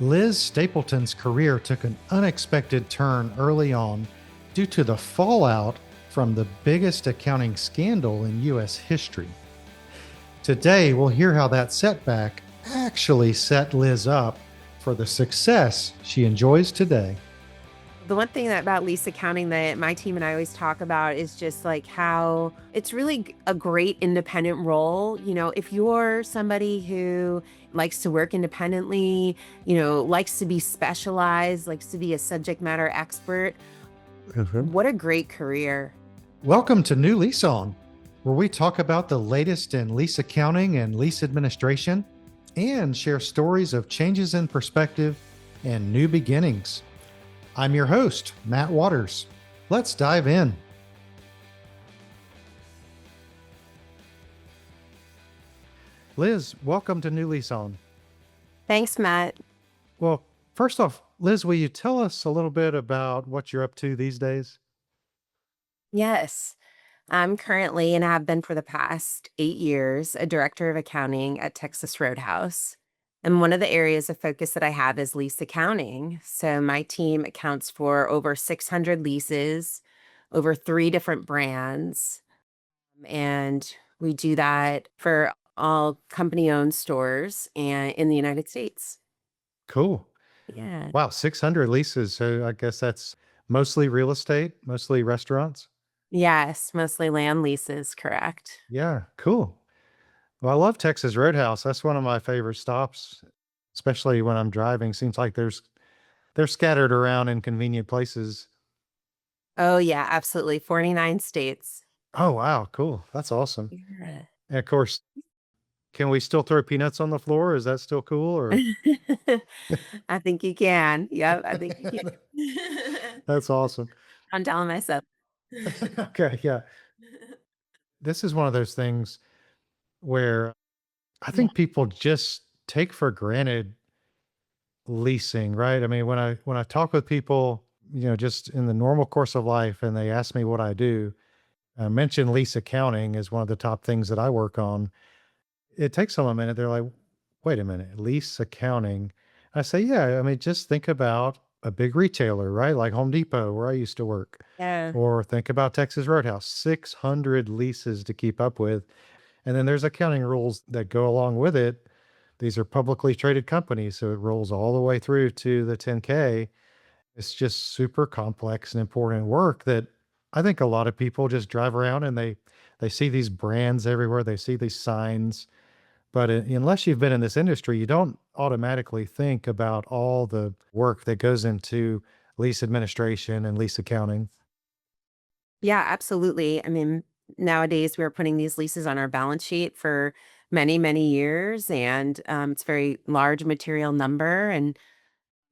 Liz Stapleton's career took an unexpected turn early on due to the fallout from the biggest accounting scandal in U.S. history. Today, we'll hear how that setback actually set Liz up for the success she enjoys today. The one thing about lease accounting that my team and I always talk about is just like how it's really a great independent role. If you're somebody who likes to work independently, likes to be specialized, likes to be a subject matter expert, Mhm. what a great career. Welcome to New Lease On, where we talk about the latest in lease accounting and lease administration and share stories of changes in perspective and new beginnings. I'm your host, Matt Waters. Let's dive in. Liz, welcome to New Lease On. Thanks, Matt. Well, first off, Liz, will you tell us a little bit about what you're up to these days? Yes. I'm currently, and have been for the past 8 years, a director of accounting at Texas Roadhouse. And one of the areas of focus that I have is lease accounting. So my team accounts for over 600 leases, over three different brands. And we do that for all company owned stores and in the United States. Cool. Yeah. Wow, 600 leases. So I guess that's mostly real estate, mostly restaurants. Yes, mostly land leases, correct. Yeah, cool. Well, I love Texas Roadhouse. That's one of my favorite stops, especially when I'm driving. Seems like they're scattered around in convenient places. Oh, yeah, absolutely. 49 states. Oh, wow, cool. That's awesome. Yeah. And of course, can we still throw peanuts on the floor? Is that still cool or I think you can. Yep, I think you can. That's awesome. I'm telling myself. Okay, yeah. This is one of those things where I Yeah. think people just take for granted leasing, right? I mean, when I talk with people, just in the normal course of life and they ask me what I do, I mention lease accounting is one of the top things that I work on. It takes them a minute. They're like, "Wait a minute, lease accounting?" I say, "Yeah, I mean, just think about a big retailer, right? Like Home Depot, where I used to work, Yeah. or think about Texas Roadhouse, 600 leases to keep up with. And then there's accounting rules that go along with it. These are publicly traded companies, so it rolls all the way through to the 10K. It's just super complex and important work that I think a lot of people just drive around and they see these brands everywhere, they see these signs, but unless you've been in this industry, you don't automatically think about all the work that goes into lease administration and lease accounting. Yeah, absolutely. I mean, nowadays we're putting these leases on our balance sheet for many, many years, and it's a very large material number and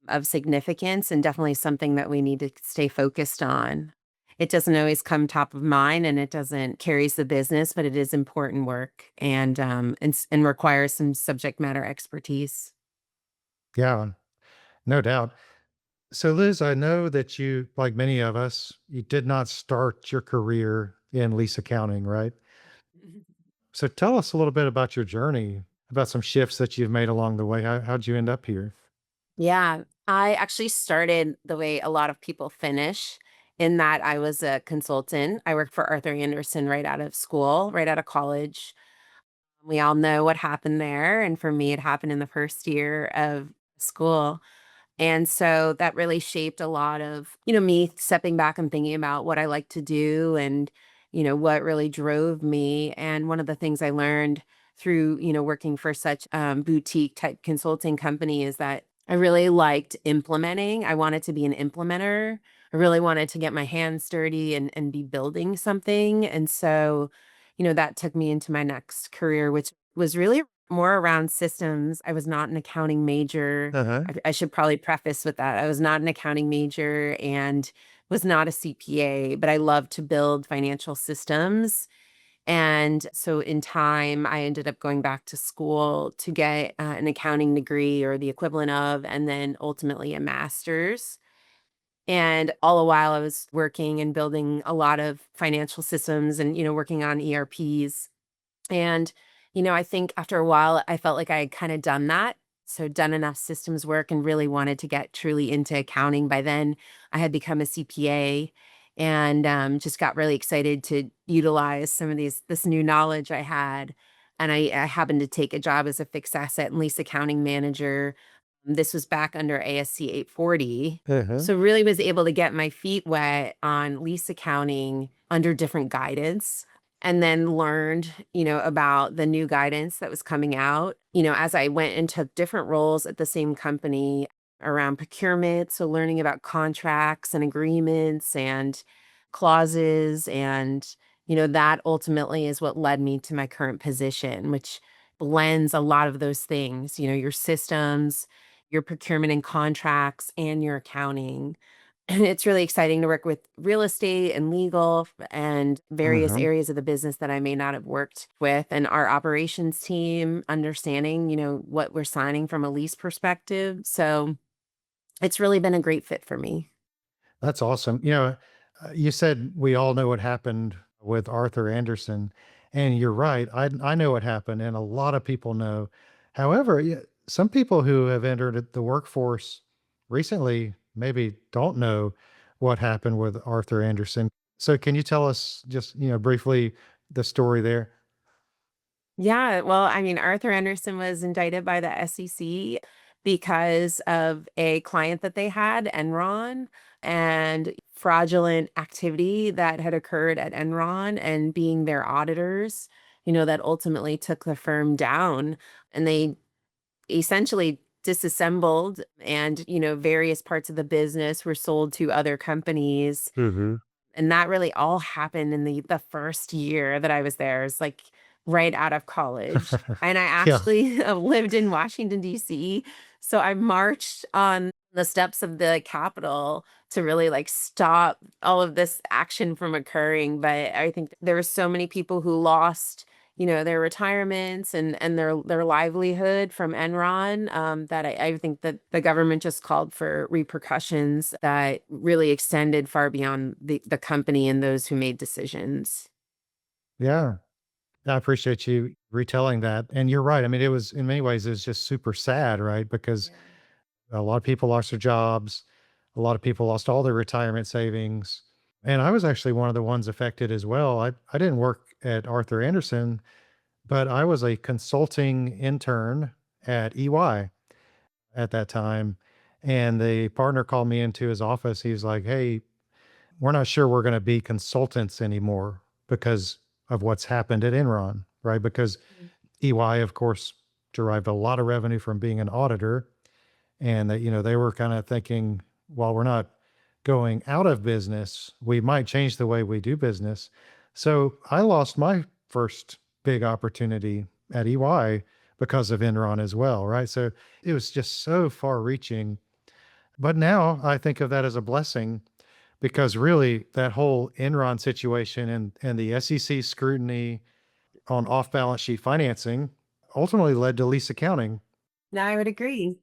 of significance, and definitely something that we need to stay focused on. It doesn't always come top of mind, and it doesn't carries the business, but it is important work and requires some subject matter expertise. Yeah, no doubt. So, Liz, I know that you, like many of us, you did not start your career in lease accounting, right? So, tell us a little bit about your journey, about some shifts that you've made along the way. How'd you end up here? Yeah, I actually started the way a lot of people finish, in that I was a consultant. I worked for Arthur Anderson right out of school, right out of college. We all know what happened there, and for me, it happened in the first year of school. And so that really shaped a lot of, me stepping back and thinking about what I like to do and, what really drove me. And one of the things I learned through, working for such boutique type consulting company is that I really liked implementing. I wanted to be an implementer. I really wanted to get my hands dirty and be building something. And so, that took me into my next career, which was really more around systems. I was not an accounting major. Uh-huh. I should probably preface with that. I was not an accounting major and was not a CPA, but I love to build financial systems. And so in time, I ended up going back to school to get an accounting degree or the equivalent of, and then ultimately a master's. And all the while I was working and building a lot of financial systems and, working on ERPs. And, I think after a while, I felt like I had kind of done that. So done enough systems work and really wanted to get truly into accounting. By then, I had become a CPA and just got really excited to utilize some of this new knowledge I had. And I happened to take a job as a fixed asset and lease accounting manager. This was back under ASC 840. Uh-huh. So really was able to get my feet wet on lease accounting under different guidance and then learned, about the new guidance that was coming out, as I went and took different roles at the same company around procurement. So learning about contracts and agreements and clauses and, that ultimately is what led me to my current position, which blends a lot of those things, your systems, your procurement and contracts, and your accounting. And it's really exciting to work with real estate and legal and various Mhm. areas of the business that I may not have worked with. And our operations team understanding, what we're signing from a lease perspective. So it's really been a great fit for me. That's awesome. You said we all know what happened with Arthur Anderson, and you're right. I know what happened, and a lot of people know. However, some people who have entered the workforce recently maybe don't know what happened with Arthur Anderson. So, can you tell us just briefly the story there? Yeah, well, I mean, Arthur Anderson was indicted by the SEC because of a client that they had, Enron, and fraudulent activity that had occurred at Enron and being their auditors, that ultimately took the firm down. And they essentially disassembled and, various parts of the business were sold to other companies, Mhm. and that really all happened in the first year that I was there. It's like right out of college. And I Yeah. actually lived in Washington, DC. So I marched on the steps of the Capitol to really like stop all of this action from occurring. But I think there were so many people who lost, their retirements and their livelihood from Enron, that I think that the government just called for repercussions that really extended far beyond the company and those who made decisions. Yeah. I appreciate you retelling that. And you're right. I mean, it was in many ways, it was just super sad, right? Because Yeah. a lot of people lost their jobs. A lot of people lost all their retirement savings. And I was actually one of the ones affected as well. I didn't work at Arthur Anderson, but I was a consulting intern at EY at that time. And the partner called me into his office. He was like, "Hey, we're not sure we're going to be consultants anymore because of what's happened at Enron, right? Because Mm. EY, of course, derived a lot of revenue from being an auditor, and that they were kind of thinking, while we're not going out of business, we might change the way we do business. So I lost my first big opportunity at EY because of Enron as well, right? So it was just so far reaching. But now I think of that as a blessing because really that whole Enron situation and the SEC scrutiny on off balance sheet financing ultimately led to lease accounting, No, I would agree.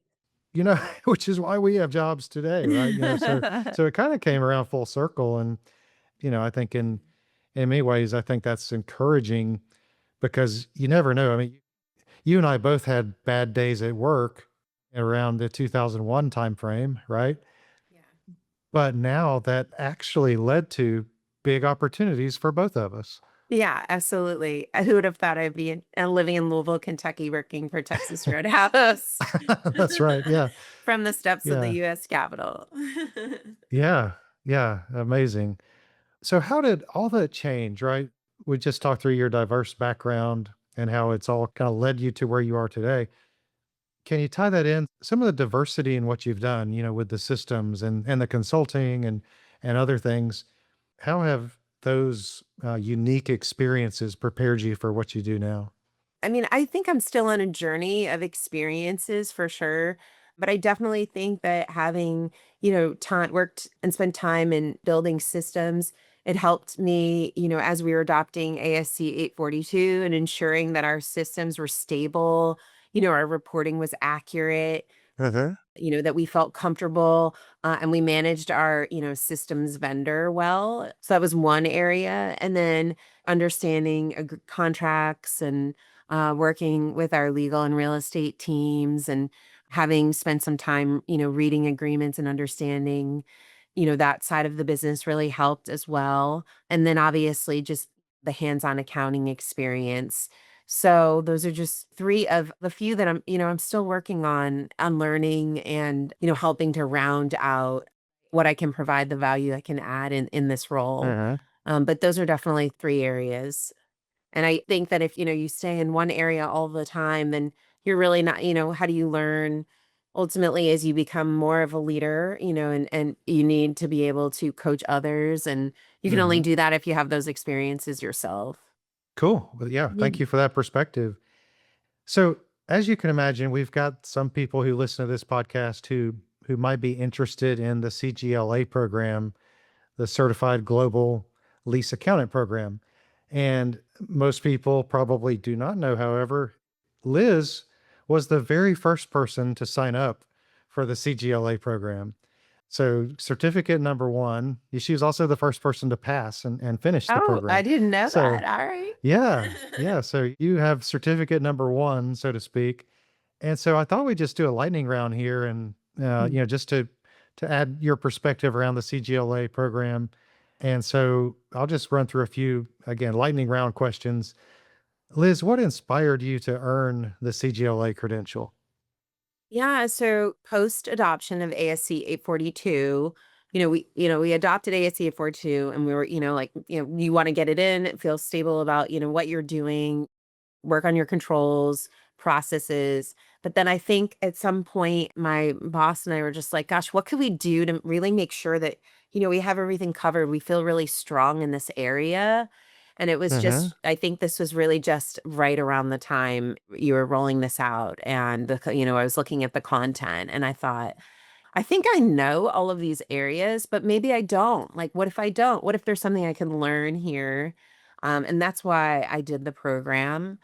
which is why we have jobs today, right? So it kind of came around full circle. And, I think in many ways, I think that's encouraging because you never know. I mean, you and I both had bad days at work around the 2001 timeframe, right? Yeah. But now that actually led to big opportunities for both of us. Yeah, absolutely. Who would have thought I'd be living in Louisville, Kentucky, working for Texas Roadhouse That's right. Yeah. from the steps of the Yeah. U.S. Capitol. Yeah. Yeah. Amazing. So, how did all that change, right? We just talked through your diverse background and how it's all kind of led you to where you are today. Can you tie that in? Some of the diversity in what you've done, with the systems and the consulting and other things. How have those unique experiences prepared you for what you do now? I mean, I think I'm still on a journey of experiences for sure, but I definitely think that having, time worked and spent time in building systems, it helped me, as we were adopting ASC 842 and ensuring that our systems were stable, our reporting was accurate, Uh-huh. that we felt comfortable, and we managed our, systems vendor well. So that was one area. And then understanding contracts and working with our legal and real estate teams and having spent some time, reading agreements and understanding, that side of the business really helped as well. And then obviously just the hands-on accounting experience. So those are just three of the few that I'm still working on learning and, helping to round out what I can provide, the value I can add in this role. Uh-huh. But those are definitely three areas. And I think that if, you stay in one area all the time, then you're really not, how do you learn ultimately as you become more of a leader, and you need to be able to coach others. And you can only Mhm. do that if you have those experiences yourself. Cool. Well, yeah, thank Yeah. you for that perspective. So, as you can imagine, we've got some people who listen to this podcast who might be interested in the CGLA program, the Certified Global Lease Accountant program. And most people probably do not know, however, Liz was the very first person to sign up for the CGLA program. So, certificate number one, she was also the first person to pass and finish the Oh, I program. didn't know So, that. All right. yeah, yeah. So, you have certificate number one, so to speak. And so, I thought we'd just do a lightning round here and, Mm. just to add your perspective around the CGLA program. And so, I'll just run through a few, again, lightning round questions. Liz, what inspired you to earn the CGLA credential? Yeah, so post adoption of ASC 842, we adopted ASC 842 and we were, like, you want to get it in, feel stable about, what you're doing, work on your controls, processes. But then I think at some point, my boss and I were just like, gosh, what could we do to really make sure that, we have everything covered? We feel really strong in this area. And it was Uh-huh. just, I think this was really just right around the time you were rolling this out. And, I was looking at the content and I thought, I think I know all of these areas, but maybe I don't. Like, what if I don't? What if there's something I can learn here? And that's why I did the program.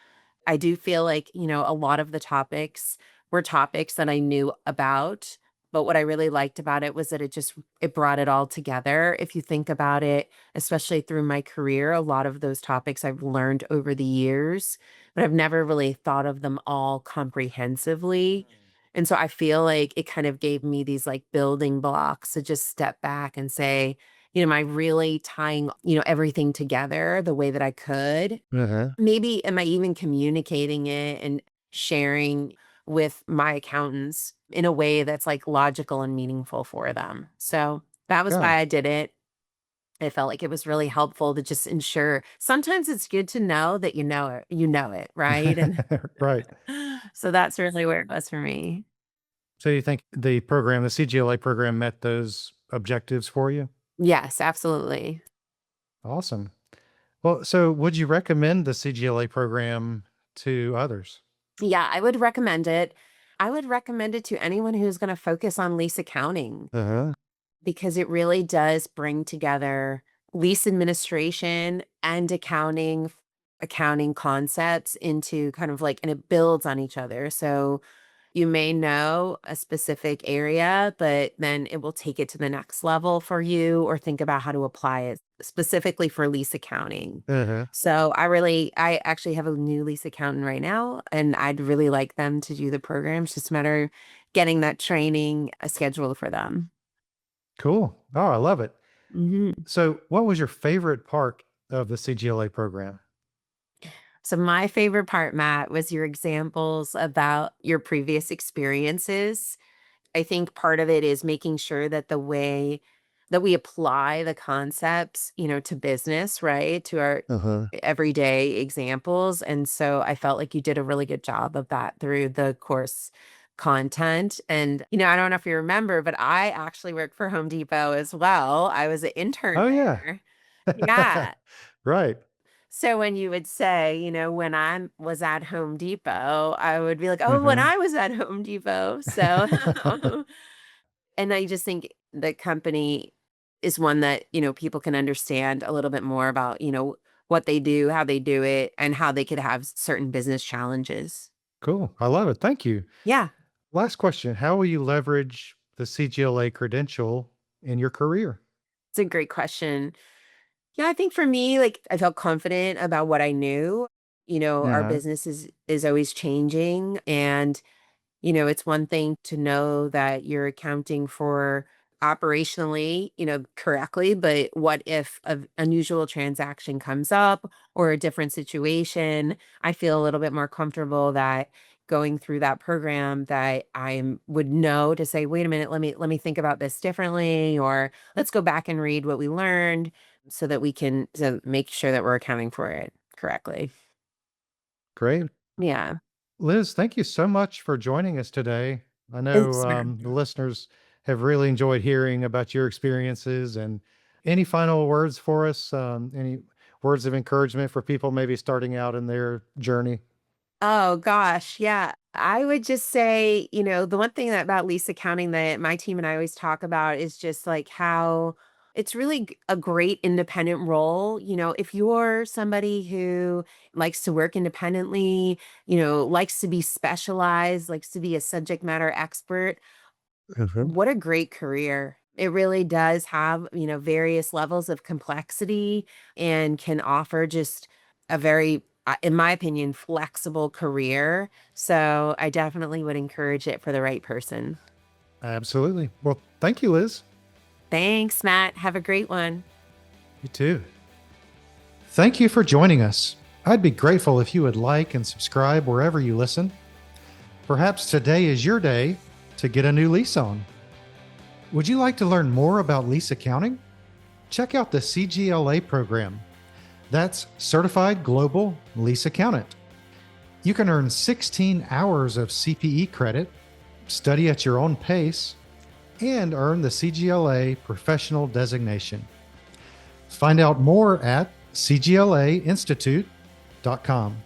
I do feel like, a lot of the topics were topics that I knew about, but what I really liked about it was that it brought it all together. If you think about it, especially through my career, a lot of those topics I've learned over the years, but I've never really thought of them all comprehensively. And so I feel like it kind of gave me these like building blocks to just step back and say, am I really tying, everything together the way that I could? Uh-huh. Maybe am I even communicating it and sharing with my accountants in a way that's, like, logical and meaningful for them? So, that was Yeah. why I did it. I felt like it was really helpful to just ensure sometimes it's good to know that you know it, right? And Right. so that's really where it was for me. So you think the program, the CGLA program met those objectives for you? Yes, absolutely. Awesome. Well, so would you recommend the CGLA program to others? Yeah, I would recommend it. I would recommend it to anyone who's gonna focus on lease accounting. Uh-huh. Because it really does bring together lease administration and accounting concepts into kind of like and it builds on each other. So you may know a specific area, but then it will take it to the next level for you or think about how to apply it specifically for lease accounting. Uh-huh. So I actually have a new lease accountant right now, and I'd really like them to do the program. It's just a matter of getting that training scheduled for them. Cool. Oh, I love it. Mhm. So what was your favorite part of the CGLA program? So my favorite part, Matt, was your examples about your previous experiences. I think part of it is making sure that the way that we apply the concepts, to business, right? To our Uh-huh. everyday examples. And so I felt like you did a really good job of that through the course content. And, I don't know if you remember, but I actually worked for Home Depot as well. I was an intern Oh, yeah. there. Yeah. Right. So when you would say, when I was at Home Depot, I would be like, "Oh, when Uh-huh. I was at Home Depot." So, and I just think the company is one that, people can understand a little bit more about, what they do, how they do it, and how they could have certain business challenges. Cool. I love it. Thank you. Yeah, Last question. How will you leverage the CGLA credential in your career? it's a great question. Yeah, I think for me, like I felt confident about what I knew. Our Uh-huh. business is always changing and It's one thing to know that you're accounting for operationally, correctly, but what if an unusual transaction comes up or a different situation? I feel a little bit more comfortable that going through that program that would know to say, wait a minute, let me think about this differently, or let's go back and read what we learned so that we can make sure that we're accounting for it correctly. Great. Yeah. Liz, thank you so much for joining us today. I know Thanks, man. the listeners have really enjoyed hearing about your experiences. And any final words for us? Any words of encouragement for people maybe starting out in their journey? Oh gosh, yeah. I would just say, the one thing about lease accounting that my team and I always talk about is just like how it's really a great independent role. If you're somebody who likes to work independently, likes to be specialized, likes to be a subject matter expert, Mhm. what a great career. It really does have, various levels of complexity and can offer just a very, in my opinion, flexible career. So I definitely would encourage it for the right person. Absolutely. Well, thank you, Liz. Thanks, Matt. Have a great one. You too. Thank you for joining us. I'd be grateful if you would like and subscribe wherever you listen. Perhaps today is your day to get a new lease on. Would you like to learn more about lease accounting? Check out the CGLA program. That's Certified Global Lease Accountant. You can earn 16 hours of CPE credit, study at your own pace, and earn the CGLA professional designation. Find out more at cglainstitute.com.